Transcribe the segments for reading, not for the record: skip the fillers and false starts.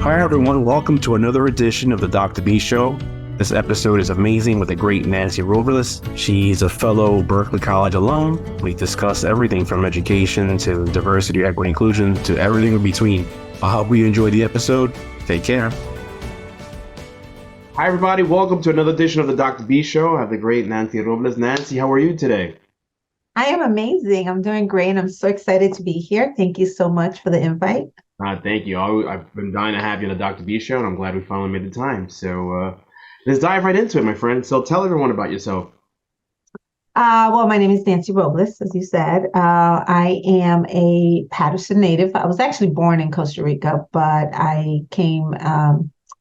Hi, everyone. Welcome to another edition of the Dr. B Show. This episode is amazing with the great Nancy Robles. She's a fellow Berkeley College alum. We discuss everything from education to diversity, equity, inclusion to everything in between. I hope you enjoy the episode. Take care. Hi, everybody. Welcome to another edition of the Dr. B Show. I have the great Nancy Robles. Nancy, how are you today? I am amazing. I'm doing great. And I'm so excited to be here. Thank you so much for the invite. Thank you. I've been dying to have you on the Dr. B Show, and I'm glad we finally made the time. So let's dive right into it, my friend. So tell everyone about yourself. Well, my name is Nancy Robles, as you said. I am a Patterson native. I was actually born in Costa Rica, but I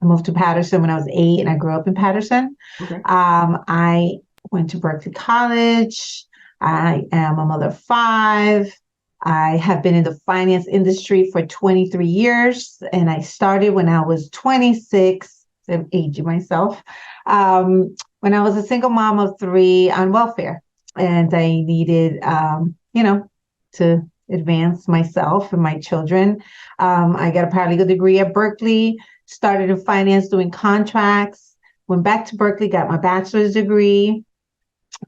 moved to Patterson when I was 8, and I grew up in Patterson. Okay. I went to Berkeley College. I am a mother of 5. I have been in the finance industry for 23 years, and I started when I was 26. I'm aging myself. When I was a single mom of 3 on welfare, and I needed, to advance myself and my children. I got a paralegal degree at Berkeley, started in finance doing contracts, went back to Berkeley, got my bachelor's degree.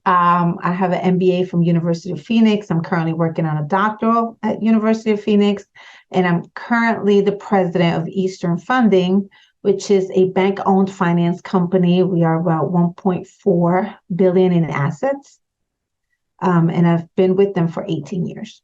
I have an MBA from University of Phoenix. I'm currently working on a doctoral at University of Phoenix, and I'm currently the president of Eastern Funding, which is a bank-owned finance company. We are about 1.4 billion in assets, and I've been with them for 18 years.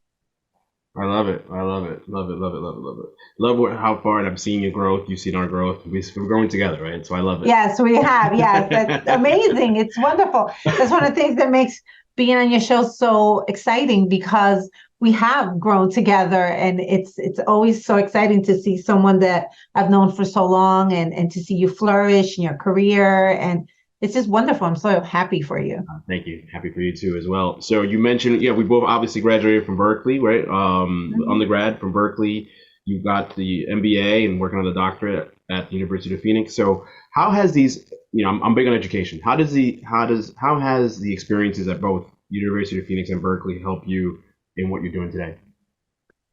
I love it. I love it. Love it. Love it. Love it. Love it. Love how far, and I'm seeing your growth. You've seen our growth. We're growing together, right? So I love it. Yes, we have. Yes, that's amazing. It's wonderful. That's one of the things that makes being on your show so exciting, because we have grown together, and it's always so exciting to see someone that I've known for so long and to see you flourish in your career. And it's just wonderful. I'm so happy for you. Thank you. Happy for you too as well. So you mentioned, we both obviously graduated from Berkeley, right? Undergrad from Berkeley. You got the MBA and working on the doctorate at the University of Phoenix. So how has these, I'm big on education. How has the experiences at both University of Phoenix and Berkeley help you in what you're doing today?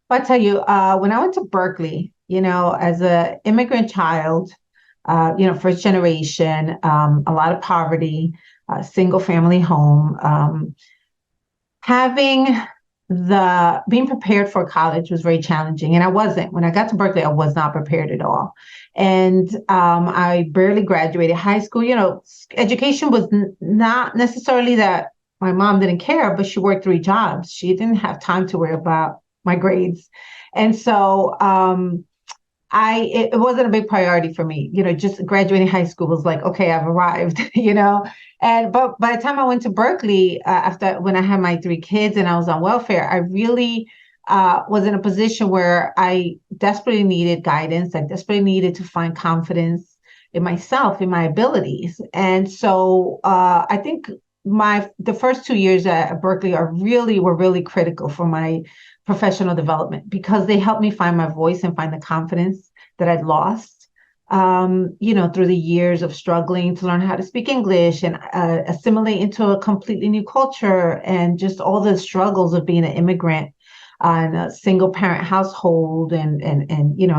Well, I tell you, when I went to Berkeley, as an immigrant child, first generation, a lot of poverty, single family home, being prepared for college was very challenging. And I wasn't. When I got to Berkeley, I was not prepared at all. And I barely graduated high school. Education was not necessarily that my mom didn't care, but she worked 3 jobs. She didn't have time to worry about my grades. And so it wasn't a big priority for me. Just graduating high school was like, okay, I've arrived, but by the time I went to Berkeley, when I had my 3 kids and I was on welfare, I really was in a position where I desperately needed guidance. I desperately needed to find confidence in myself, in my abilities. And so I think the first 2 years at Berkeley were really critical for my professional development, because they helped me find my voice and find the confidence that I'd lost, through the years of struggling to learn how to speak English and assimilate into a completely new culture, and just all the struggles of being an immigrant in a single parent household, and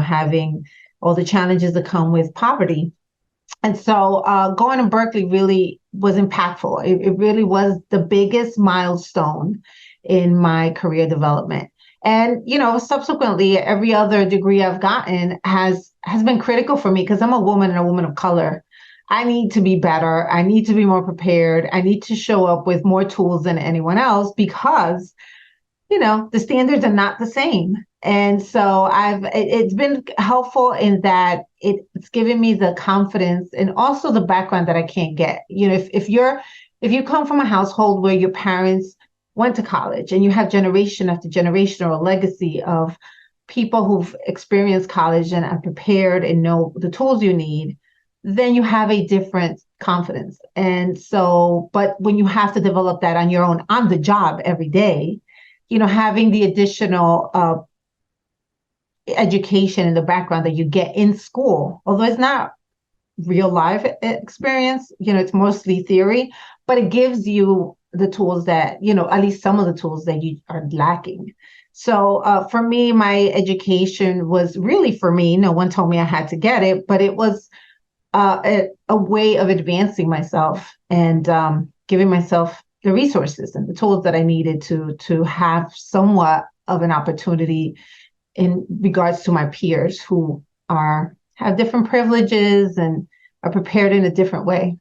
having all the challenges that come with poverty. And so going to Berkeley really was impactful. It really was the biggest milestone in my career development. And, subsequently, every other degree I've gotten has been critical for me, because I'm a woman and a woman of color. I need to be better. I need to be more prepared. I need to show up with more tools than anyone else, because, the standards are not the same. And so it's been helpful in that it's given me the confidence and also the background that I can't get. If you come from a household where your parents went to college, and you have generation after generation, or a legacy of people who've experienced college and are prepared and know the tools you need, then you have a different confidence. And so, but when you have to develop that on your own, on the job every day, having the additional education in the background that you get in school, although it's not real life experience, it's mostly theory, but it gives you the tools that, at least some of the tools that you are lacking. So for me, my education was really for me. No one told me I had to get it, but it was a way of advancing myself and giving myself the resources and the tools that I needed to have somewhat of an opportunity in regards to my peers who are have different privileges and are prepared in a different way.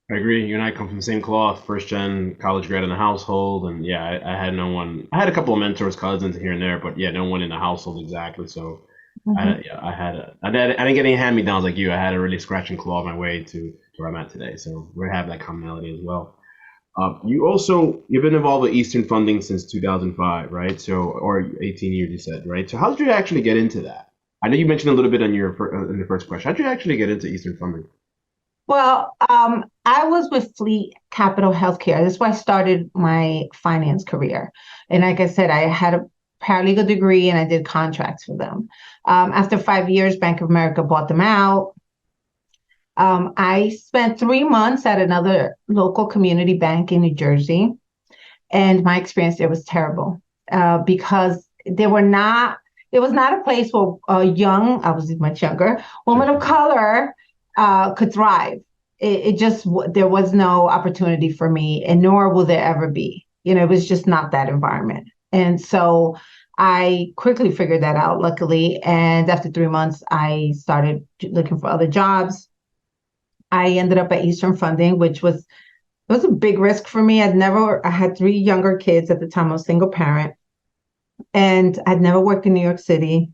I agree. You and I come from the same cloth, first gen college grad in the household, and yeah, I had no one. I had a couple of mentors, cousins here and there, but yeah, no one in the household exactly. So Mhm. I didn't get any hand me downs like you. I had to really scratch and claw my way to where I'm at today. So we have that commonality as well. You've been involved with Eastern funding since 2005, right? So or 18 years you said, right? So how did you actually get into that? I know you mentioned a little bit on in the first question. How did you actually get into Eastern funding? Well, I was with Fleet Capital Healthcare. That's why I started my finance career. And like I said, I had a paralegal degree and I did contracts for them. After 5 years, Bank of America bought them out. I spent 3 months at another local community bank in New Jersey, and my experience there was terrible because they were not. It was not a place where I was much younger, women of color could thrive. It just there was no opportunity for me, and nor will there ever be. It was just not that environment, and so I quickly figured that out. Luckily, and after 3 months, I started looking for other jobs. I ended up at Eastern Funding, which was it was a big risk for me. I had three younger kids at the time. I was a single parent, and I'd never worked in New York City.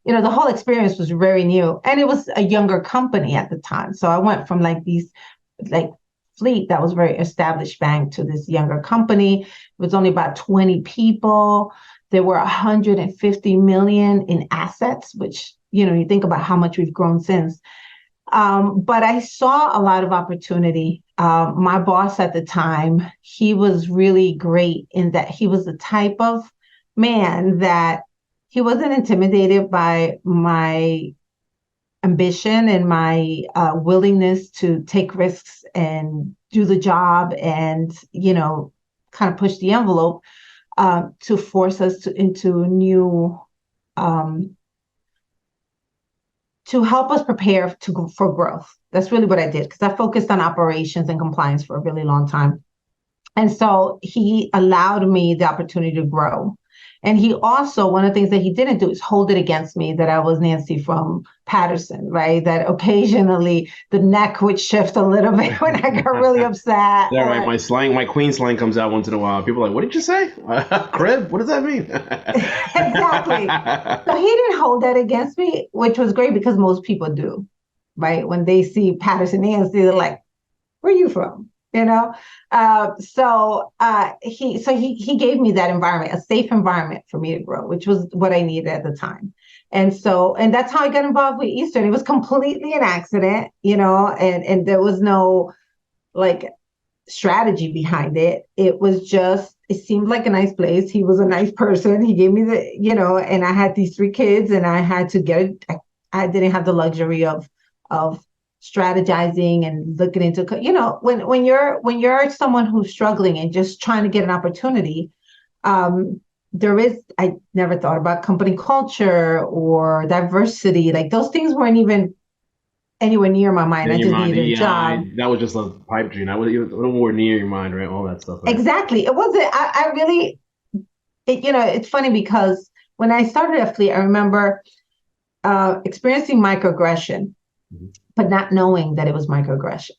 The whole experience was very new, and it was a younger company at the time. So I went from like Fleet, that was a very established bank, to this younger company. It was only about 20 people. There were 150 million in assets, which, you think about how much we've grown since. But I saw a lot of opportunity. My boss at the time, he was really great in that he was the type of man that he wasn't intimidated by my ambition and my willingness to take risks and do the job and, kind of push the envelope to force us into new um, to help us prepare for growth. That's really what I did because I focused on operations and compliance for a really long time. And so he allowed me the opportunity to grow. And he also, one of the things that he didn't do is hold it against me that I was Nancy from Patterson, right? That occasionally the neck would shift a little bit when I got really upset. Yeah, Or my slang, my queen slang comes out once in a while. People are like, "What did you say? Crib? What does that mean?" exactly. So he didn't hold that against me, which was great because most people do, right? When they see Patterson Nancy, they're like, where are you from? He gave me that environment, a safe environment for me to grow, which was what I needed at the time. And that's how I got involved with Eastern. It was completely an accident, and there was no like strategy behind it. It seemed like a nice place. He was a nice person. He gave me and I had these three kids and I had to I didn't have the luxury of strategizing and looking into, when you're someone who's struggling and just trying to get an opportunity, I never thought about company culture or diversity. Like those things weren't even anywhere near my mind. In I your just mind, needed a job. that was just a pipe dream. I was even a little more near your mind, right? All that stuff, right? Exactly. It wasn't, I really, it's funny because when I started at Fleet, I remember experiencing microaggression, Mhm. but not knowing that it was microaggression,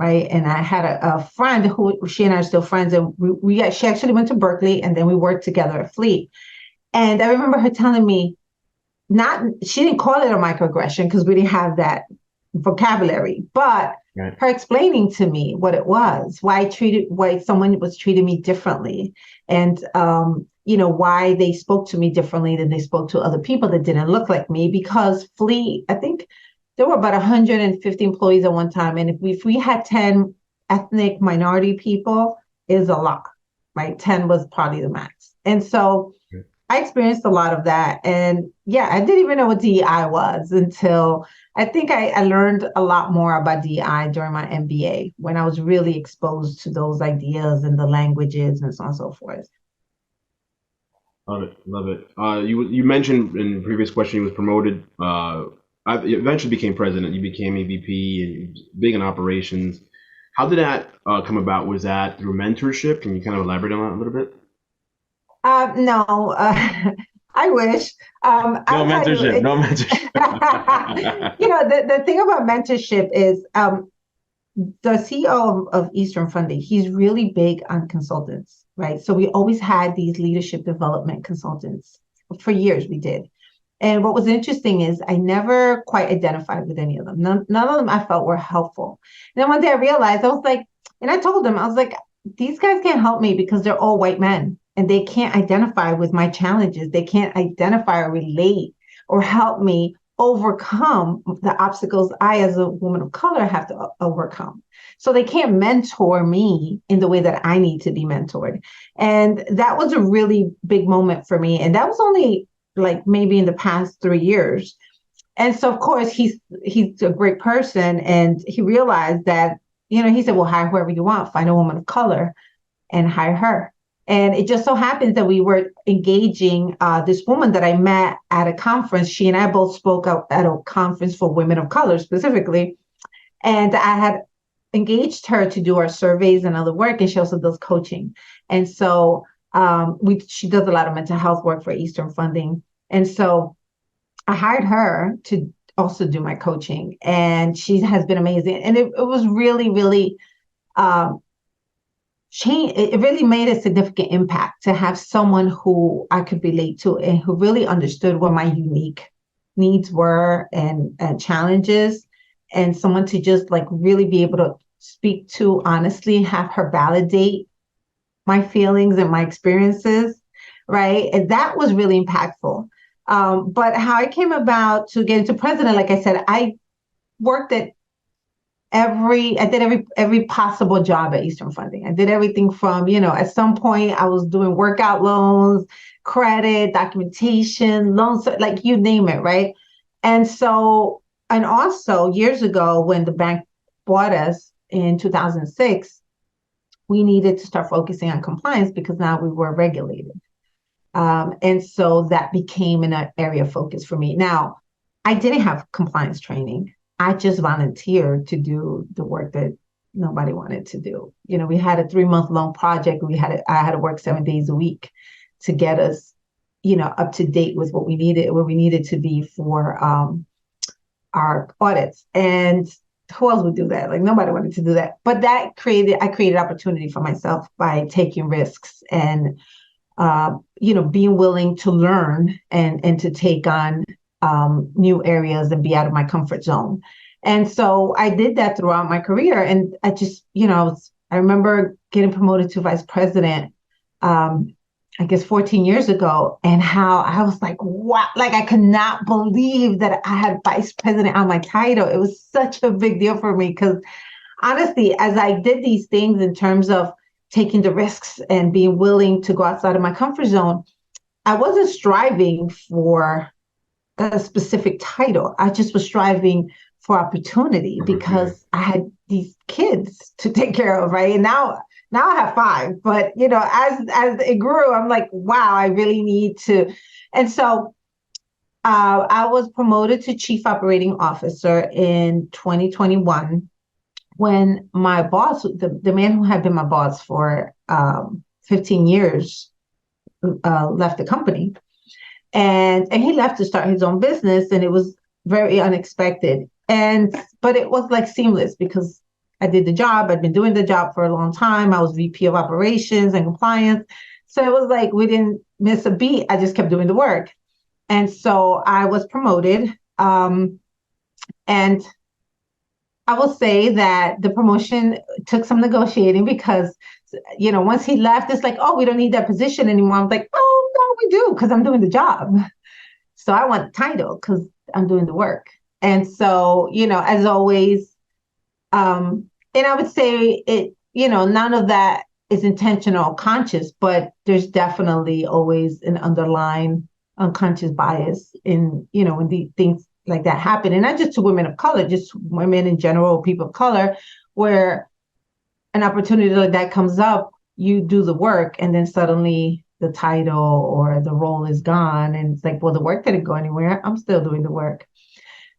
right? And I had a friend who she and I are still friends, and she actually went to Berkeley, and then we worked together at Fleet. And I remember her telling me, not she didn't call it a microaggression because we didn't have that vocabulary, but Right. her explaining to me what it was, why someone was treating me differently, and why they spoke to me differently than they spoke to other people that didn't look like me. Because Fleet, I think there were about 150 employees at one time, and if we had 10 ethnic minority people, is a lot, right? 10 was probably the max, and so I experienced a lot of that. And yeah, I didn't even know what DEI was until I think I learned a lot more about DEI during my MBA when I was really exposed to those ideas and the languages and so on and so forth. Love it, love it. You mentioned in the previous question you was promoted. You eventually became president. You became EVP and big in operations. How did that come about? Was that through mentorship? Can you kind of elaborate on that a little bit? No, I wish. No I'll tell you, mentorship. No it's, mentorship. the thing about mentorship is the CEO of Eastern Funding, he's really big on consultants, right? So we always had these leadership development consultants. For years we did. And what was interesting is I never quite identified with any of them. None of them I felt were helpful. And then one day I realized, I was like, and I told them, I was like, these guys can't help me because they're all white men and they can't identify with my challenges. They can't identify or relate or help me overcome the obstacles I, as a woman of color, have to overcome. So they can't mentor me in the way that I need to be mentored. And that was a really big moment for me. And that was only like maybe in the past 3 years. And so of course he's a great person and he realized that, he said, well, hire whoever you want, find a woman of color and hire her. And it just so happens that we were engaging this woman that I met at a conference. She and I both spoke out at a conference for women of color specifically. And I had engaged her to do our surveys and other work, and she also does coaching. And so she does a lot of mental health work for Eastern Funding. And so I hired her to also do my coaching, and she has been amazing. And it was really, really um, change. It really made a significant impact to have someone who I could relate to and who really understood what my unique needs were and challenges, and someone to just like really be able to speak to honestly, have her validate my feelings and my experiences, right? And that was really impactful. But how I came about to get into president, like I said, worked at I did every possible job at Eastern Funding. I did everything from, at some point I was doing workout loans, credit, documentation, loans, like you name it, right? And so, and also years ago when the bank bought us in 2006, we needed to start focusing on compliance because now we were regulated. And so that became an area of focus for me. Now, I didn't have compliance training. I just volunteered to do the work that nobody wanted to do. We had a 3-month long project. I had to work 7 days a week to get us, up to date with what we needed to be for our audits. And who else would do that? Like nobody wanted to do that. But I created opportunity for myself by taking risks and being willing to learn and to take on new areas and be out of my comfort zone. And so I did that throughout my career. And I just, I remember getting promoted to vice president, I guess 14 years ago, and how I was like, what? Like, I could not believe that I had vice president on my title. It was such a big deal for me because honestly, as I did these things in terms of taking the risks and being willing to go outside of my comfort zone, I wasn't striving for a specific title. I just was striving for opportunity because I had these kids to take care of, right? And now I have 5, but as it grew, I'm like, wow, I really need to. And so I was promoted to chief operating officer in 2021 when my boss, the man who had been my boss for 15 years, left the company. And he left to start his own business, and it was very unexpected. But it was like seamless because I did the job. I'd been doing the job for a long time. I was VP of operations and compliance. So it was like we didn't miss a beat. I just kept doing the work. And so I was promoted. And I will say that the promotion took some negotiating because, once he left, it's like, oh, we don't need that position anymore. I'm like, oh, no, we do because I'm doing the job. So I want the title because I'm doing the work. And so, as always, and I would say it, none of that is intentional or conscious, but there's definitely always an underlying unconscious bias when the things like that happen. And not just to women of color, just women in general, people of color, where an opportunity like that comes up, you do the work, and then suddenly the title or the role is gone. And it's like, well, the work didn't go anywhere. I'm still doing the work.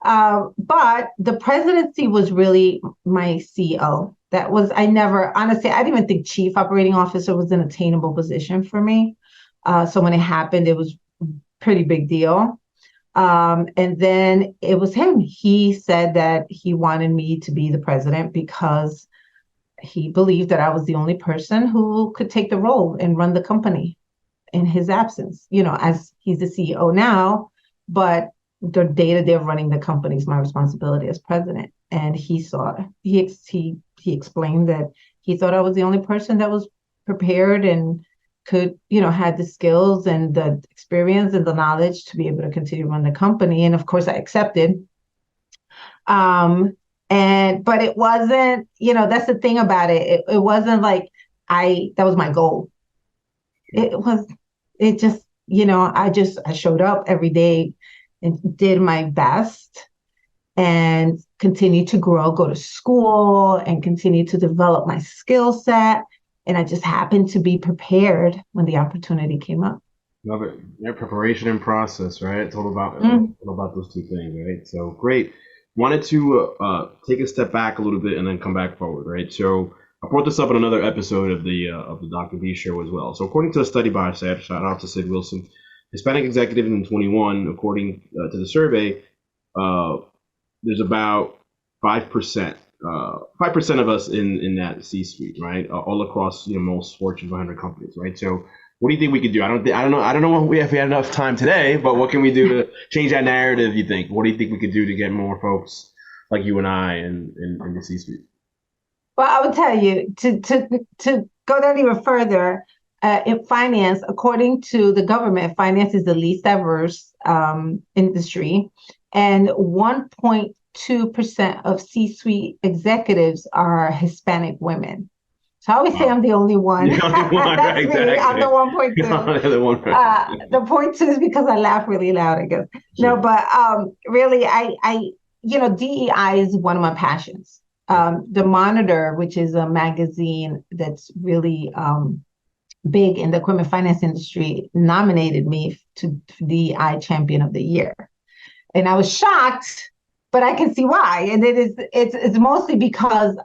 But the presidency was really my CEO. That was, I never, honestly, I didn't even think chief operating officer was an attainable position for me. So when it happened, it was a pretty big deal. And then it was him. He said that he wanted me to be the president because he believed that I was the only person who could take the role and run the company in his absence, as he's the CEO now, but the day-to-day of running the company is my responsibility as president. And he explained that he thought I was the only person that was prepared and could, had the skills and the experience and the knowledge to be able to continue to run the company. And of course I accepted. But it wasn't, that's the thing about it. It wasn't like that was my goal. It just, I showed up every day and did my best and continued to grow, go to school and continue to develop my skill set. And I just happened to be prepared when the opportunity came up. Love it. Yeah, preparation and process, right? It's all about those two things, right? So great. Wanted to take a step back a little bit and then come back forward, right? So I brought this up in another episode of the Dr. B show as well. So according to a study by SAD, shout out to Sid Wilson, Hispanic executive in 21, according to the survey, there's about 5%. 5% of us in that C-suite, right? All across most Fortune 500 companies, right? So, what do you think we could do? I don't know if we had enough time today, but what can we do to change that narrative? You think? What do you think we could do to get more folks like you and I in the C-suite? Well, I would tell you to go down even further. In finance, according to the government, finance is the least diverse industry, and 1.2% of C-suite executives are Hispanic women. So I always say I'm the only one. You're the only one, That's right, me. exactly. I'm the 1.2. The 0.2 is because I laugh really loud, I guess. Sure. No, but really, DEI is one of my passions. The Monitor, which is a magazine that's really big in the equipment finance industry, nominated me to DEI Champion of the Year. And I was shocked, but I can see why. And it's mostly because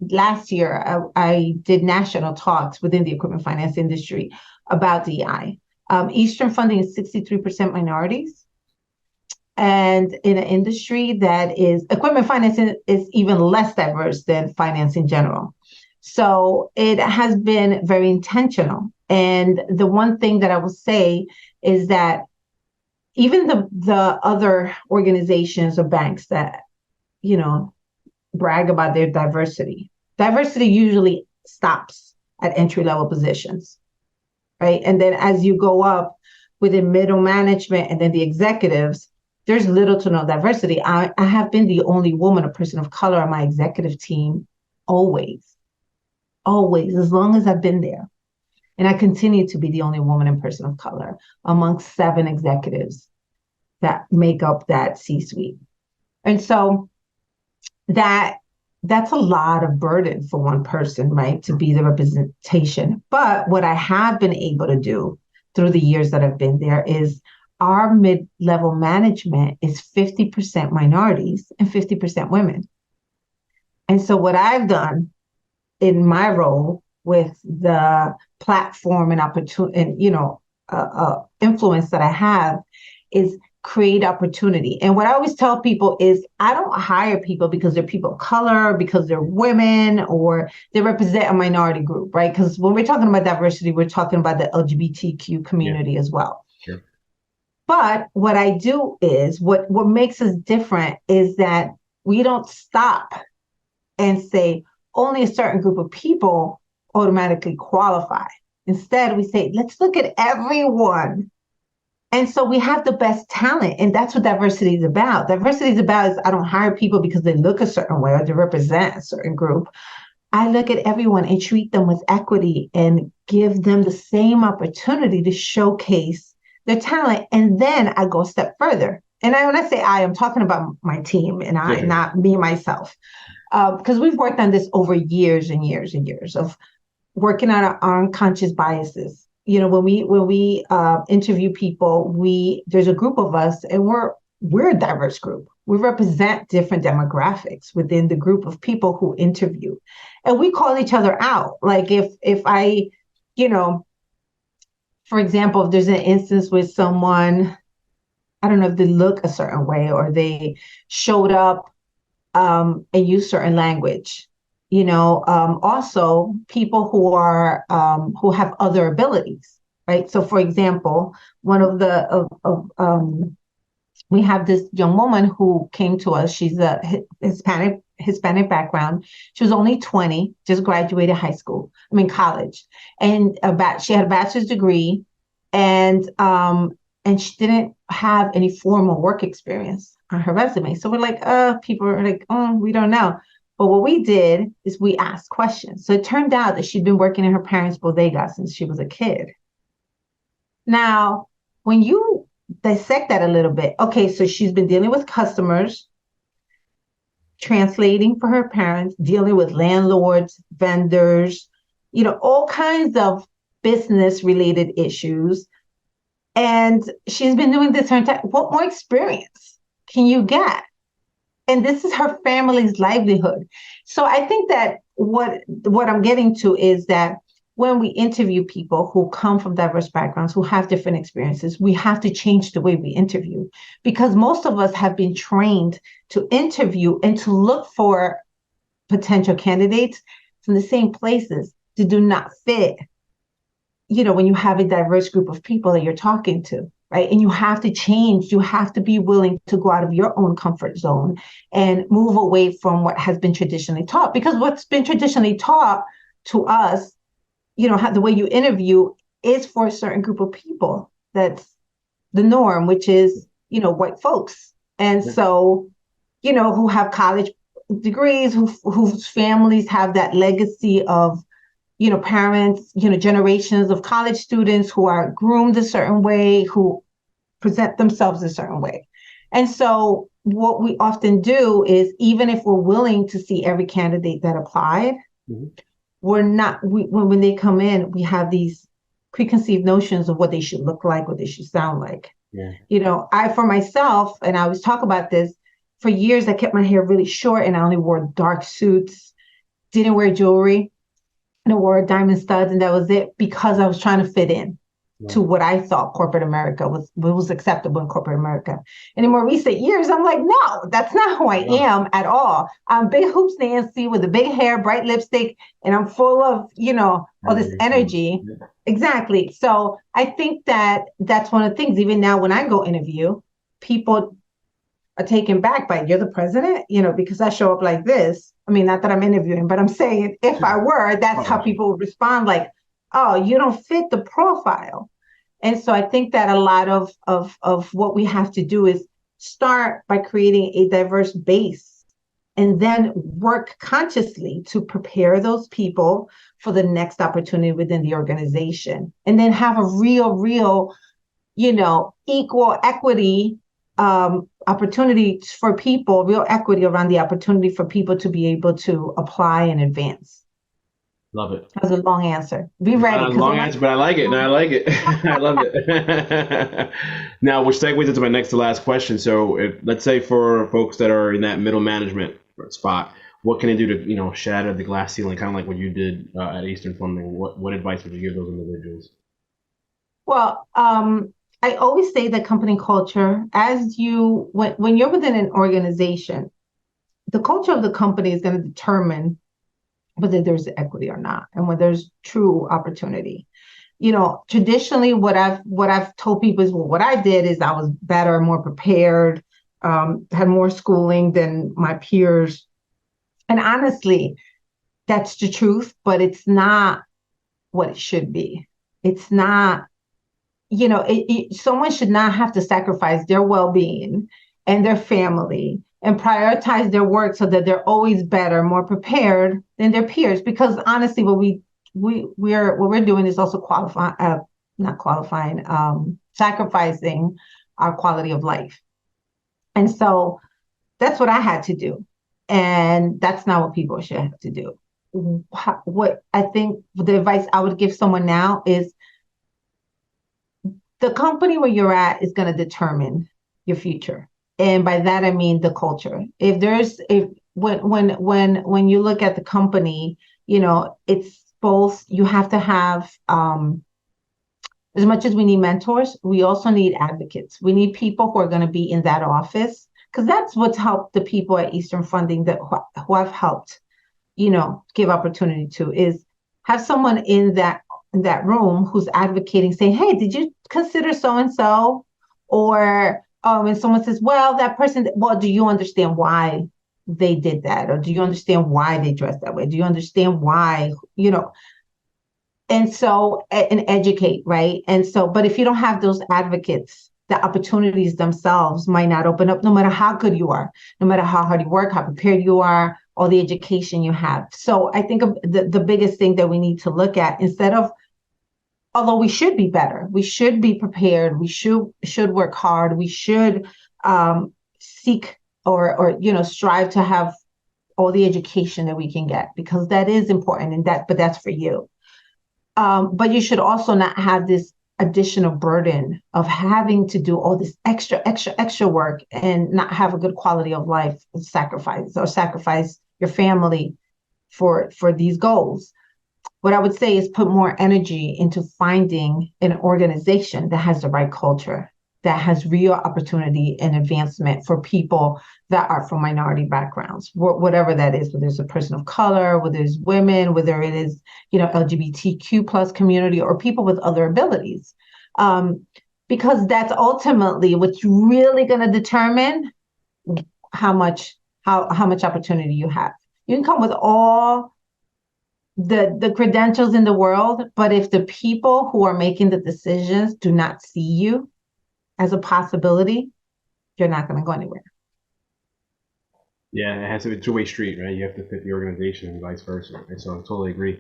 last year, I did national talks within the equipment finance industry about DEI. Eastern funding is 63% minorities. And in an industry that is, equipment finance is even less diverse than finance in general. So it has been very intentional. And the one thing that I will say is that even the other organizations or banks that, brag about their diversity usually stops at entry-level positions, right? And then as you go up within middle management and then the executives, there's little to no diversity. I have been the only woman or person of color on my executive team always, as long as I've been there. And I continue to be the only woman and person of color amongst 7 executives that make up that C-suite. And so that's a lot of burden for one person, right? To be the representation. But what I have been able to do through the years that I've been there is our mid-level management is 50% minorities and 50% women. And so what I've done in my role with the platform and opportunity and, influence that I have is create opportunity. And what I always tell people is I don't hire people because they're people of color, because they're women, or they represent a minority group, right? Because when we're talking about diversity, we're talking about the LGBTQ community as well. Sure. But what I do is what makes us different is that we don't stop and say only a certain group of people automatically qualify. Instead, we say, let's look at everyone. And so we have the best talent, and that's what diversity is about. Diversity is about I don't hire people because they look a certain way or they represent a certain group. I look at everyone and treat them with equity and give them the same opportunity to showcase their talent. And then I go a step further. And when I say I'm talking about my team and not me, myself, because we've worked on this over years and years and years of working on our unconscious biases when we interview people, there's a group of us, and we're a diverse group. We represent different demographics within the group of people who interview, and we call each other out. Like if I, you know, for example, if there's an instance with someone, I don't know if they look a certain way or they showed up and use certain language. Also people who have other abilities, right? So, for example, one of the we have this young woman who came to us. She's a Hispanic background. She was only 20, just graduated college, and she had a bachelor's degree, and she didn't have any formal work experience on her resume. So we're like, people are like, oh, we don't know. But what we did is we asked questions. So it turned out that she'd been working in her parents' bodega since she was a kid. Now, when you dissect that a little bit, okay, so she's been dealing with customers, translating for her parents, dealing with landlords, vendors, all kinds of business related issues. And she's been doing this her entire, what more experience can you get? And this is her family's livelihood. So I think that what I'm getting to is that when we interview people who come from diverse backgrounds, who have different experiences, we have to change the way we interview, because most of us have been trained to interview and to look for potential candidates from the same places that do not fit, when you have a diverse group of people that you're talking to. Right. And you have to change. You have to be willing to go out of your own comfort zone and move away from what has been traditionally taught. Because what's been traditionally taught to us, the way you interview is for a certain group of people. That's the norm, which is, white folks. And so, who have college degrees, whose families have that legacy of, parents, generations of college students who are groomed a certain way, who present themselves a certain way. And so what we often do is, even if we're willing to see every candidate that applied, we're not, when they come in, we have these preconceived notions of what they should look like, what they should sound like. Yeah. I, for myself, and I always talk about this, for years, I kept my hair really short and I only wore dark suits, didn't wear jewelry. I wore diamond studs, and that was it, because I was trying to fit in to what I thought corporate America was acceptable in corporate America. And in more recent years, I'm like, no, that's not who I am at all. I'm big hoops Nancy with the big hair, bright lipstick, and I'm full of, all this energy. Yeah. Exactly. So I think that that's one of the things. Even now, when I go interview, people are taken back by, you're the president, because I show up like this. I mean, not that I'm interviewing, but I'm saying if I were, that's how people would respond, like, oh, you don't fit the profile. And so I think that a lot of what we have to do is start by creating a diverse base and then work consciously to prepare those people for the next opportunity within the organization. And then have a real, equal equity opportunity for people, real equity around the opportunity for people to be able to apply and advance. Love it. That was a long answer. Be ready. Long answer, but I like it. No, I like it. I love it. Now, which segues into my next to last question. So let's say for folks that are in that middle management spot, what can they do to, shatter the glass ceiling, kind of like what you did at Eastern Funding? What advice would you give those individuals? Well, I always say that company culture, when you're within an organization, the culture of the company is going to determine whether there's equity or not, and whether there's true opportunity. Traditionally, what I've told people is, well, what I did is I was better, more prepared, had more schooling than my peers. And honestly, that's the truth, but it's not what it should be. It's not, someone should not have to sacrifice their well-being and their family and prioritize their work so that they're always better, more prepared than their peers. Because honestly, what we're doing is also sacrificing our quality of life. And so that's what I had to do. And that's not what people should have to do. What I think the advice I would give someone now is the company where you're at is going to determine your future. And by that, I mean the culture. If when you look at the company, it's both, you have to have, as much as we need mentors, we also need advocates. We need people who are going to be in that office, because that's what's helped the people at Eastern Funding who I've helped, give opportunity to, is have someone in that room who's advocating, saying, hey, did you consider so and so? Or when someone says, well, that person, well, do you understand why they did that? Or do you understand why they dressed that way? Do you understand why, and so, and educate, right? And so, but if you don't have those advocates, the opportunities themselves might not open up, no matter how good you are, no matter how hard you work, how prepared you are, or the education you have. So I think of the biggest thing that we need to look at, instead of, although we should be better, we should be prepared, we should work hard, we should seek or strive to have all the education that we can get, because that is important, but that's for you. But you should also not have this additional burden of having to do all this extra work and not have a good quality of life, sacrifice your family for these goals. What I would say is put more energy into finding an organization that has the right culture, that has real opportunity and advancement for people that are from minority backgrounds, whatever that is, whether it's a person of color, whether it's women, whether it is, LGBTQ plus community, or people with other abilities. Because that's ultimately what's really going to determine how much opportunity you have. You can come with all the credentials in the world, but if the people who are making the decisions do not see you as a possibility, you're not going to go anywhere. Yeah, it has to be a two-way street, right? You have to fit the organization and vice versa. Right? So I totally agree.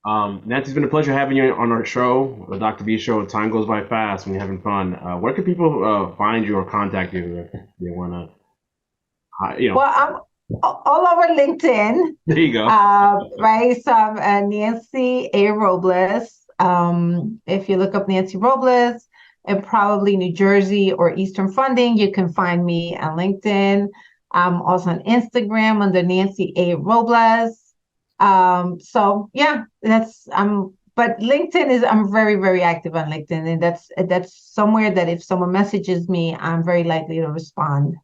Nancy, it's been a pleasure having you on our show, the Dr. B Show. Time goes by fast when you're having fun. Where can people find you or contact you if they want to, Well, I'm all over LinkedIn. There you go. Right. So I'm Nancy A. Robles. If you look up Nancy Robles and probably New Jersey or Eastern Funding, you can find me on LinkedIn. I'm also on Instagram under Nancy A. Robles. So yeah, but LinkedIn is, I'm very, very active on LinkedIn, and that's somewhere that if someone messages me, I'm very likely to respond,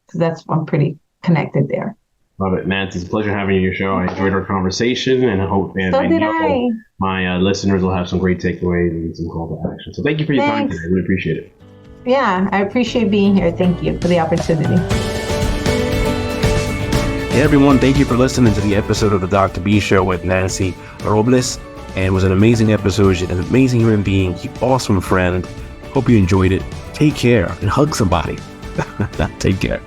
because I'm pretty connected there. Love it, Nancy. It's a pleasure having you on your show. I enjoyed our conversation, and I hope my listeners will have some great takeaways and some call to action. So thank you for your time today. I really appreciate it. Yeah, I appreciate being here. Thank you for the opportunity. Hey everyone, thank you for listening to the episode of the Dr. B Show with Nancy Robles. And it was an amazing episode. She's an amazing human being, awesome friend. Hope you enjoyed it. Take care and hug somebody. Take care.